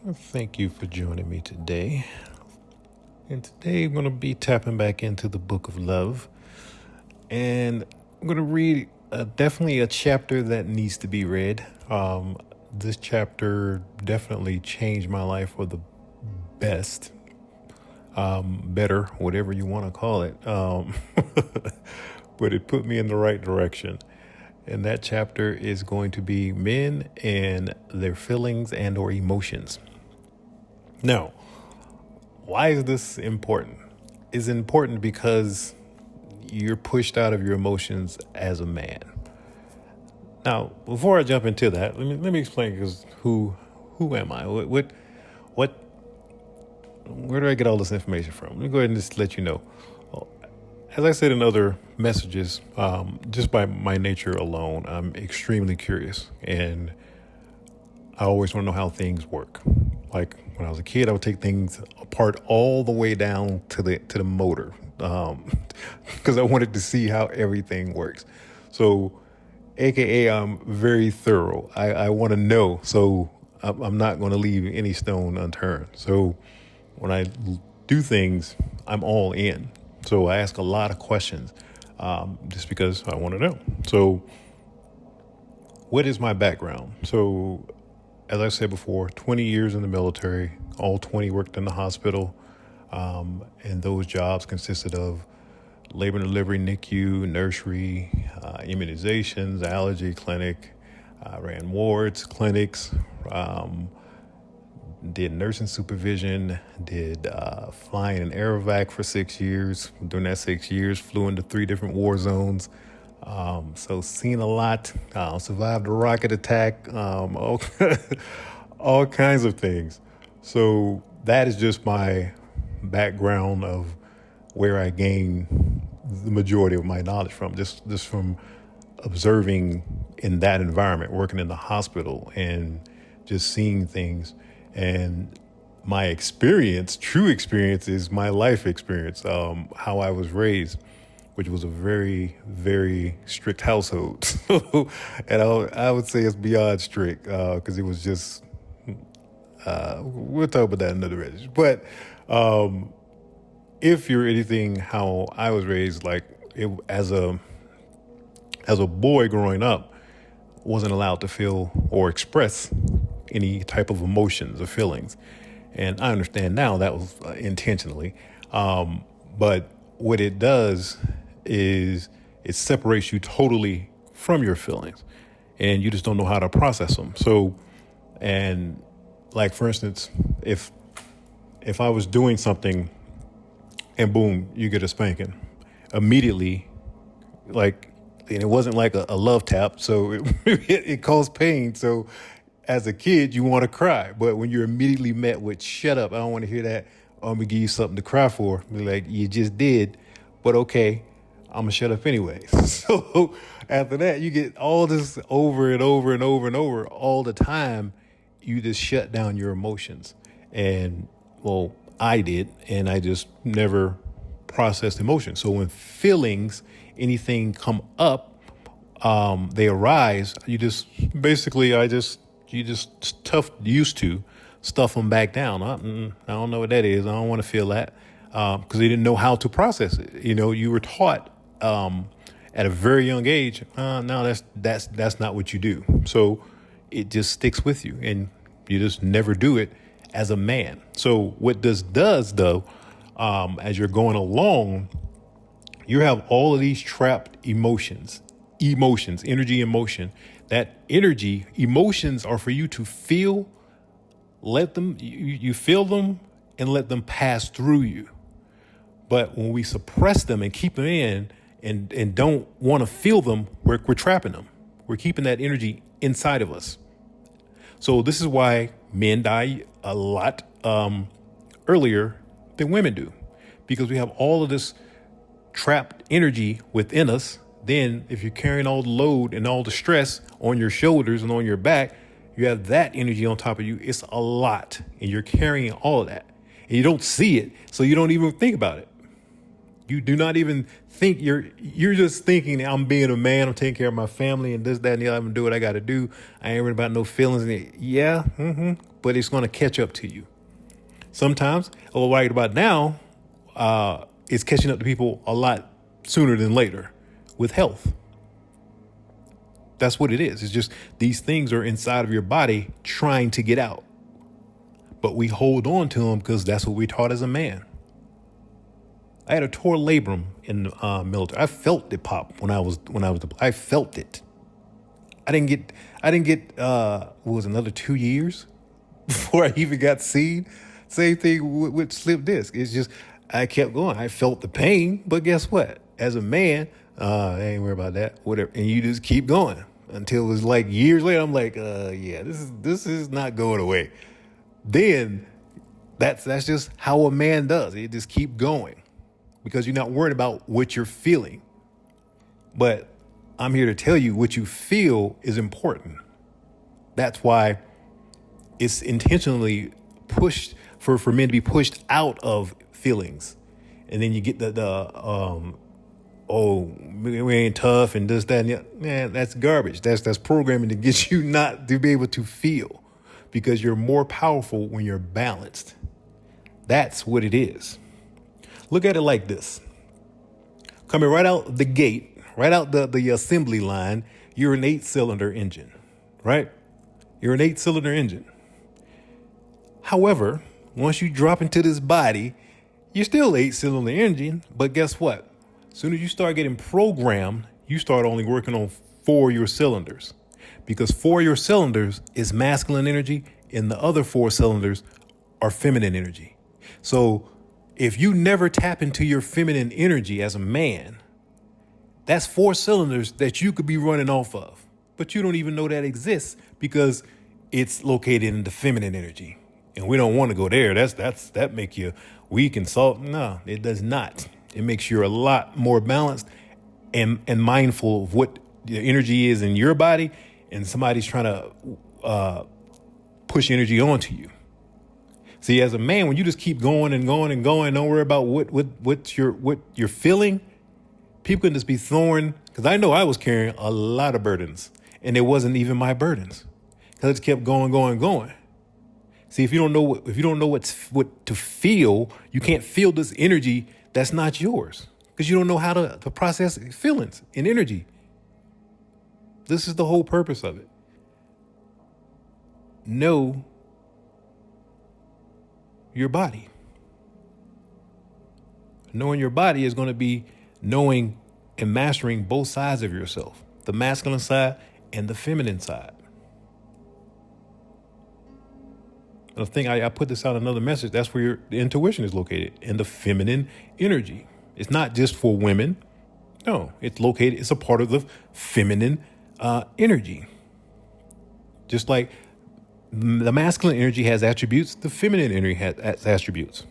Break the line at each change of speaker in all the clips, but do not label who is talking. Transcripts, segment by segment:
Thank you for joining me today. And today I'm going to be tapping back into the Book of Love. And I'm going to read definitely a chapter that needs to be read. This chapter definitely changed my life for the best, better, whatever you want to call it. But it put me in the right direction. And that chapter is going to be men and their feelings and or emotions. Now, why is this important? It's important because you're pushed out of your emotions as a man. Now, before I jump into that, let me explain because who am I? What where do I get all this information from? Let me go ahead and just let you know. As I said in other messages, just by my nature alone, I'm extremely curious, and I always want to know how things work. Like when I was a kid, I would take things apart all the way down to the motor, because I wanted to see how everything works. So, AKA, I'm very thorough. I want to know, so I'm not going to leave any stone unturned. So, when I do things, I'm all in. So I ask a lot of questions, just because I want to know. So, what is my background? So, as I said before, 20 years in the military, all 20 worked in the hospital. And those jobs consisted of labor and delivery, NICU, nursery, immunizations, allergy clinic, ran wards, clinics, did nursing supervision, did flying in Aerovac for 6 years. During that 6 years, flew into 3 different war zones. So seen a lot, survived a rocket attack, all kinds of things. So that is just my background of where I gain the majority of my knowledge from, just from observing in that environment, working in the hospital and just seeing things. And my experience, true experience, is my life experience, how I was raised, which was a very, very strict household. And I would say it's beyond strict, because it was just, we'll talk about that another day. But if you're anything how I was raised, like as a boy growing up, wasn't allowed to feel or express any type of emotions or feelings. And I understand now that was intentionally. But what it does is it separates you totally from your feelings, and you just don't know how to process them. So, and like, for instance, if I was doing something and boom, you get a spanking immediately, like, and it wasn't like a love tap, so it caused pain. So as a kid, you want to cry, but when you're immediately met with "shut up, I don't want to hear that," I'm gonna give you something to cry for. Be like, you just did, but okay, I'm gonna shut up anyway. So after that, you get all this over and over and over and over all the time. You just shut down your emotions, and well, I did, and I just never processed emotions. So when feelings, anything come up, they arise. You just basically, you just used to stuff them back down. I don't know what that is. I don't want to feel that, because they didn't know how to process it. You were taught at a very young age. No, that's not what you do. So it just sticks with you, and you just never do it as a man. So what this does, though, as you're going along, you have all of these trapped emotions, energy, emotion. That energy, emotions are for you to feel, let them, you feel them and let them pass through you. But when we suppress them and keep them in and don't want to feel them, we're trapping them. We're keeping that energy inside of us. So this is why men die a lot earlier than women do, because we have all of this trapped energy within us. Then if you're carrying all the load and all the stress on your shoulders and on your back, you have that energy on top of you. It's a lot, and you're carrying all of that, and you don't see it, so you don't even think about it. You do not even think you're just thinking I'm being a man, I'm taking care of my family and this, that, and the other. I'm gonna do what I gotta do. I ain't worried about no feelings. Yeah, but it's gonna catch up to you. Sometimes, what I'm worried about now, is catching up to people a lot sooner than later with health. That's what it is. It's just these things are inside of your body trying to get out. But we hold on to them because that's what we taught as a man. I had a torn labrum in the military. I felt it pop I felt it. I didn't get what was it, another 2 years before I even got seen. Same thing with slip disc. It's just I kept going. I felt the pain, but guess what? As a man, I ain't worried about that. Whatever, and you just keep going until it was like years later. I'm like, yeah, this is not going away. Then that's just how a man does. It just keep going because you're not worried about what you're feeling. But I'm here to tell you what you feel is important. That's why it's intentionally pushed for men to be pushed out of feelings. And then you get we ain't tough and this, that, and the, man, that's garbage. That's programming to get you not to be able to feel, because you're more powerful when you're balanced. That's what it is. Look at it like this. Coming right out the gate, right out the assembly line, you're an 8-cylinder engine, right? You're an 8-cylinder engine. However, once you drop into this body, you're still 8-cylinder engine, but guess what? As soon as you start getting programmed, you start only working on 4 of your cylinders, because 4 of your cylinders is masculine energy and the other 4 cylinders are feminine energy. So if you never tap into your feminine energy as a man, that's 4 cylinders that you could be running off of, but you don't even know that exists because it's located in the feminine energy. And we don't want to go there. That make you weak and soft. No, it does not. It makes you a lot more balanced and mindful of what the energy is in your body, and somebody's trying to push energy onto you. See, as a man, when you just keep going and going and going, don't worry about what you're feeling. People can just be throwing, because I know I was carrying a lot of burdens, and it wasn't even my burdens, because I just kept going. See, if you don't know what to feel, you can't feel this energy that's not yours, because you don't know how to process feelings and energy. This is the whole purpose of it. Know your body. Knowing your body is going to be knowing and mastering both sides of yourself, the masculine side and the feminine side. And I think I put this out another message. That's where the intuition is located, in the feminine energy. It's not just for women. No, it's a part of the feminine energy. Just like the masculine energy has attributes, the feminine energy has attributes.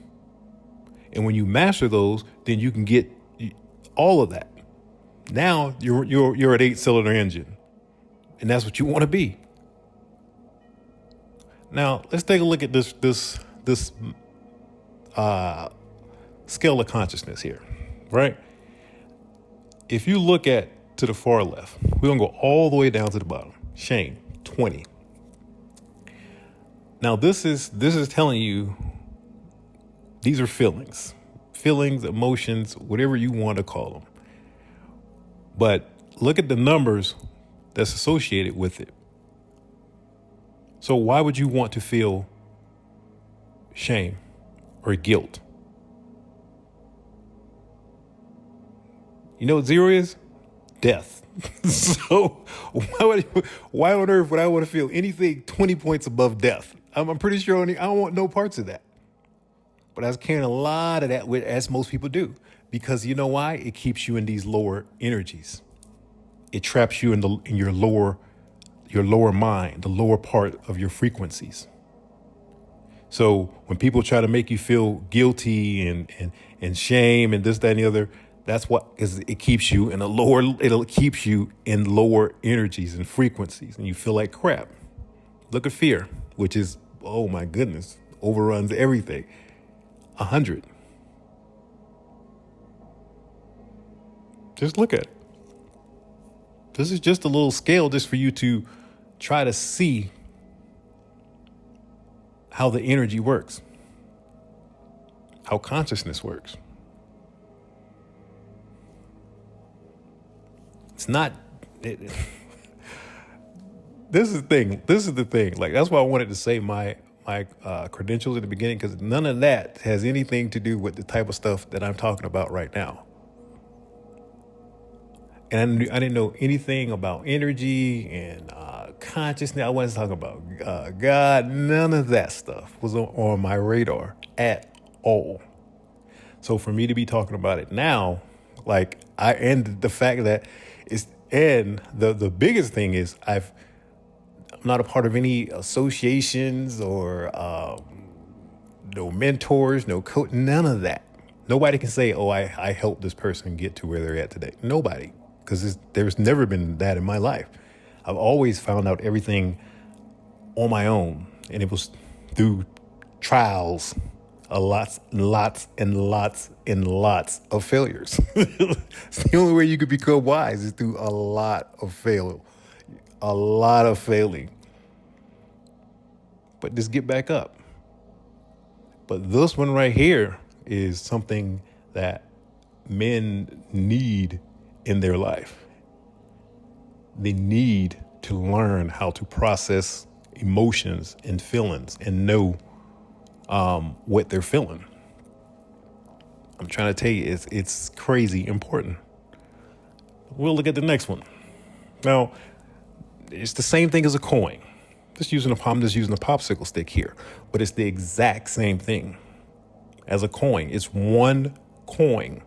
And when you master those, then you can get all of that. Now you're an 8-cylinder engine, and that's what you want to be. Now let's take a look at this scale of consciousness here, right? If you look to the far left, we're gonna go all the way down to the bottom. Shame, 20. Now this is telling you these are feelings, emotions, whatever you want to call them. But look at the numbers that's associated with it. So why would you want to feel shame or guilt? You know what 0 is? Death. So why on earth would I want to feel anything 20 points above death? I'm pretty sure I don't want no parts of that. But I was carrying a lot of that, as most people do, because you know why? It keeps you in these lower energies. It traps you in your lower mind, the lower part of your frequencies. So when people try to make you feel guilty and shame and this, that, and the other, that's what, because it keeps you in lower energies and frequencies, and you feel like crap. Look at fear, which is, oh my goodness, overruns everything. 100. Just look at it. This is just a little scale just for you to try to see how the energy works, how consciousness works. It's not. This is the thing. This is the thing. Like, that's why I wanted to say my credentials at the beginning, because none of that has anything to do with the type of stuff that I'm talking about right now. And I didn't know anything about energy and consciousness. I wasn't talking about God. None of that stuff was on my radar at all. So for me to be talking about it now, like, and the fact that it's, and the biggest thing is I'm not a part of any associations or no mentors, no coach, none of that. Nobody can say, oh, I helped this person get to where they're at today. Nobody, because there's never been that in my life. I've always found out everything on my own, and it was through trials, lots and lots of failures. It's the only way you could become wise is through a lot of failing. But just get back up. But this one right here is something that men need in their life. They need to learn how to process emotions and feelings and know what they're feeling. I'm trying to tell you, it's crazy important. We'll look at the next one. Now, it's the same thing as a coin. I'm just using a popsicle stick here, but it's the exact same thing as a coin. It's one coin,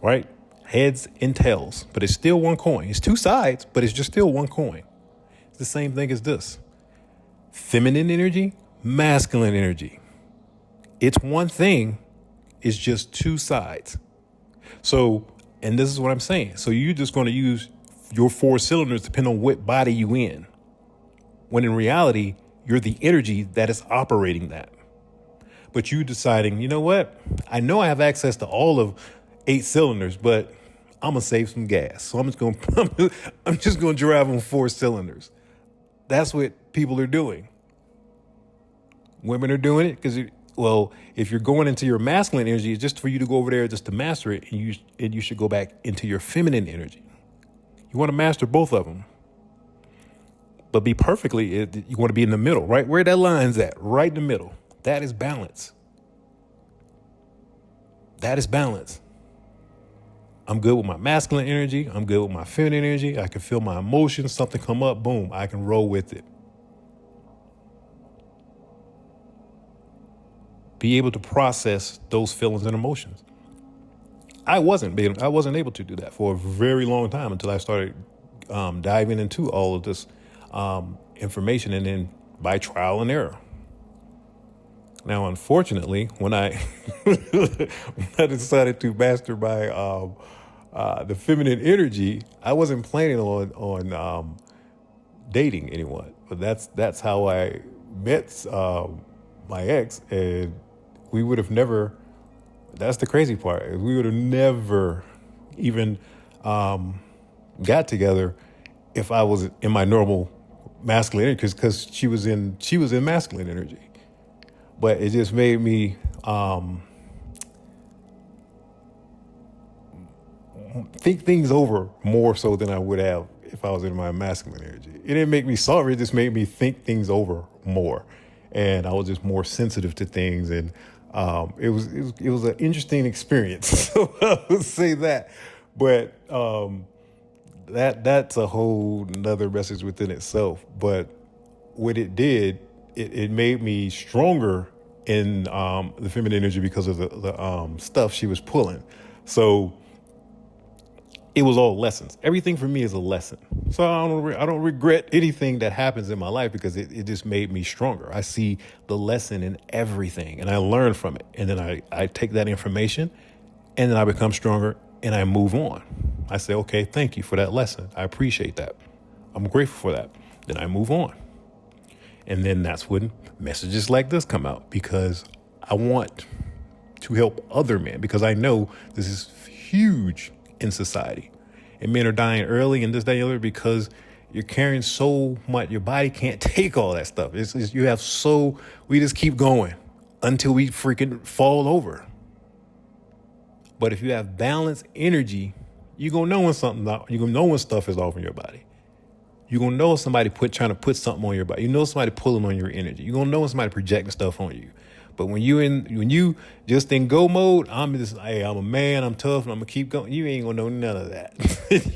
right? Heads and tails, but it's still one coin. It's two sides, but it's just still one coin. It's the same thing as this. Feminine energy, masculine energy. It's one thing. It's just two sides. So, and this is what I'm saying. So you're just going to use your four cylinders depending on what body you in. When in reality, you're the energy that is operating that. But you deciding, you know what? I know I have access to all of 8 cylinders, but I'm gonna save some gas. So I'm just gonna drive on 4 cylinders. That's what people are doing. Women are doing it because, well, if you're going into your masculine energy, it's just for you to go over there just to master it, and you should go back into your feminine energy. You want to master both of them, but you want to be in the middle, right where that line's at, right in the middle. That is balance. That is balance. I'm good with my masculine energy. I'm good with my feminine energy. I can feel my emotions. Something come up, boom, I can roll with it. Be able to process those feelings and emotions. I wasn't able to do that for a very long time until I started diving into all of this information, and then by trial and error. Now, unfortunately, when I when I decided to master my the feminine energy, I wasn't planning on dating anyone. But that's how I met my ex, and we would have never. That's the crazy part. We would have never even got together if I was in my normal masculine energy, because she was in masculine energy. But it just made me think things over more so than I would have if I was in my masculine energy. It didn't make me sorry. It just made me think things over more, and I was just more sensitive to things. And it was an interesting experience. So I would say that, but that's a whole nother message within itself. But what it did, it made me stronger in the feminine energy because of the stuff she was pulling. So it was all lessons. Everything for me is a lesson. So I don't regret anything that happens in my life, because it just made me stronger. I see the lesson in everything, and I learn from it. And then I take that information, and then I become stronger, and I move on. I say, okay, thank you for that lesson. I appreciate that. I'm grateful for that. Then I move on. And then that's when messages like this come out, because I want to help other men, because I know this is huge in society. And men are dying early and this, that, and the other because you're carrying so much. Your body can't take all that stuff. We just keep going until we freaking fall over. But if you have balanced energy, you're going to know you're going to know when stuff is off in your body. You're going to know when somebody trying to put something on your body. You know somebody pulling on your energy. You're going to know when somebody projecting stuff on you. But when you just in go mode, I'm a man, I'm tough, and I'm gonna keep going. You ain't gonna know none of that.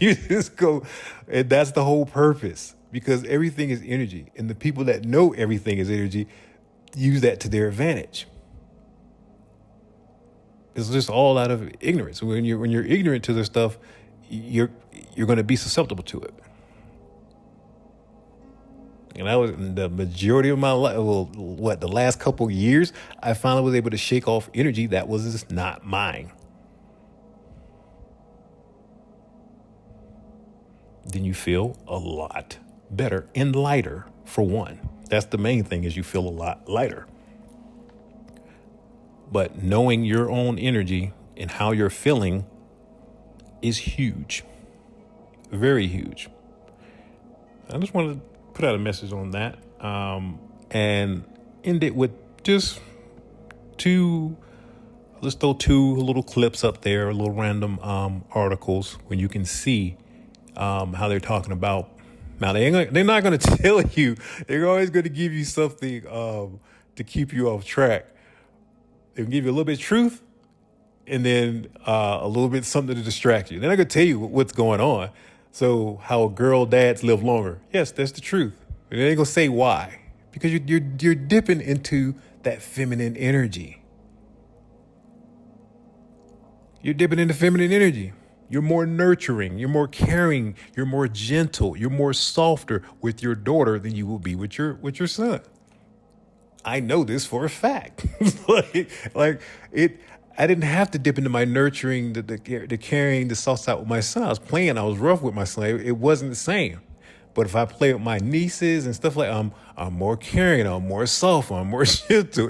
You just go, and that's the whole purpose, because everything is energy, and the people that know everything is energy use that to their advantage. It's just all out of ignorance. When you're ignorant to this stuff, you're gonna be susceptible to it. And that was the majority of my life. Well, the last couple of years, I finally was able to shake off energy that was just not mine. Then you feel a lot better and lighter, for one. That's the main thing, is you feel a lot lighter. But knowing your own energy and how you're feeling is huge. Very huge. I just wanted to put out a message on that, and end it with just let's throw two little clips up there, little random articles when you can see how they're talking about. Now they're not going to tell you. They're always going to give you something to keep you off track. They'll give you a little bit of truth, and then a little bit something to distract you. They're not going to tell you what's going on. So how girl dads live longer. Yes, that's the truth. But they ain't gonna say why. Because you're dipping into that feminine energy. You're dipping into feminine energy. You're more nurturing, you're more caring, you're more gentle, you're more softer with your daughter than you will be with your son. I know this for a fact. I didn't have to dip into my nurturing, the caring, the soft side with my son. I was playing, I was rough with my son. It wasn't the same. But if I play with my nieces and stuff I'm more caring, I'm more soft, I'm more gentle.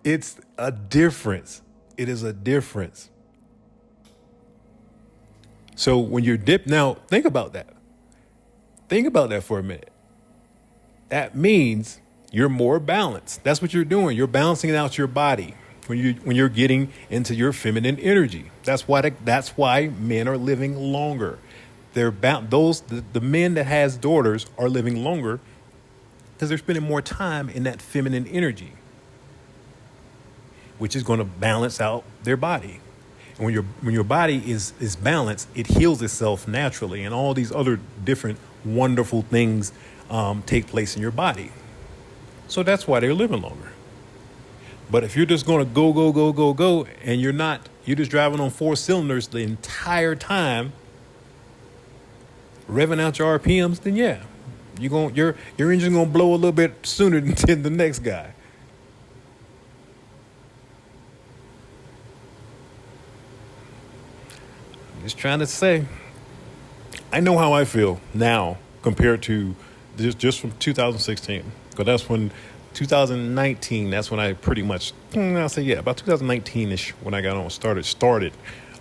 It's a difference. It is a difference. So when you're dipped, now think about that. Think about that for a minute. That means you're more balanced. That's what you're doing. You're balancing out your body. When you're getting into your feminine energy. That's why men are living longer. The men that has daughters are living longer because they're spending more time in that feminine energy, which is going to balance out their body. And when your body is balanced, it heals itself naturally, and all these other different wonderful things take place in your body. So that's why they're living longer. But if you're just going to go, and you're just driving on 4 cylinders the entire time, revving out your RPMs, then yeah, your engine's going to blow a little bit sooner than the next guy. I'm just trying to say, I know how I feel now compared to just from 2016, because that's when 2019, that's when I pretty much, I'll say, yeah, about 2019-ish when I got started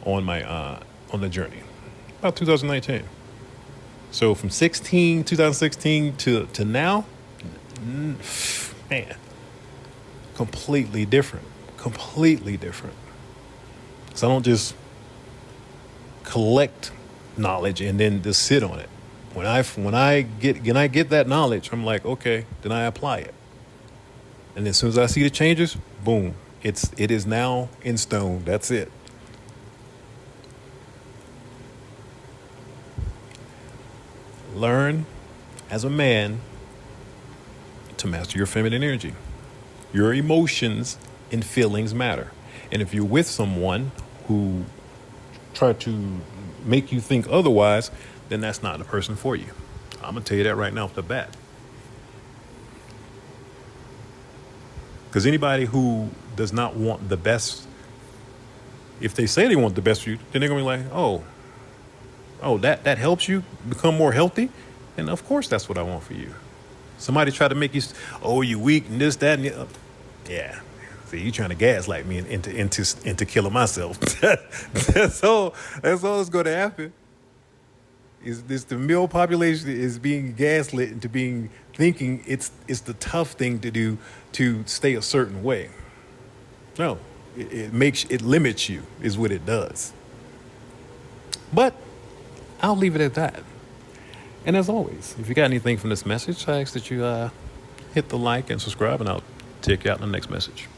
on my, on the journey. About 2019. So from 2016 to now, man, completely different. So I don't just collect knowledge and then just sit on it. When I get that knowledge, I'm like, okay, then I apply it. And as soon as I see the changes, boom, it is now in stone. That's it. Learn as a man to master your feminine energy. Your emotions and feelings matter. And if you're with someone who try to make you think otherwise, then that's not the person for you. I'm going to tell you that right now off the bat. Because anybody who does not want the best, if they say they want the best for you, then they're going to be like, oh, that helps you become more healthy? And of course that's what I want for you. Somebody try to make you, oh, you weak and this, that, and the other. Yeah. See, you trying to gaslight me into killing myself. That's all that's going to happen. Is this the male population is being gaslit into thinking it's the tough thing to do to stay a certain way. No, it limits you is what it does. But I'll leave it at that. And as always, if you got anything from this message, I ask that you hit the like and subscribe, and I'll take you out in the next message.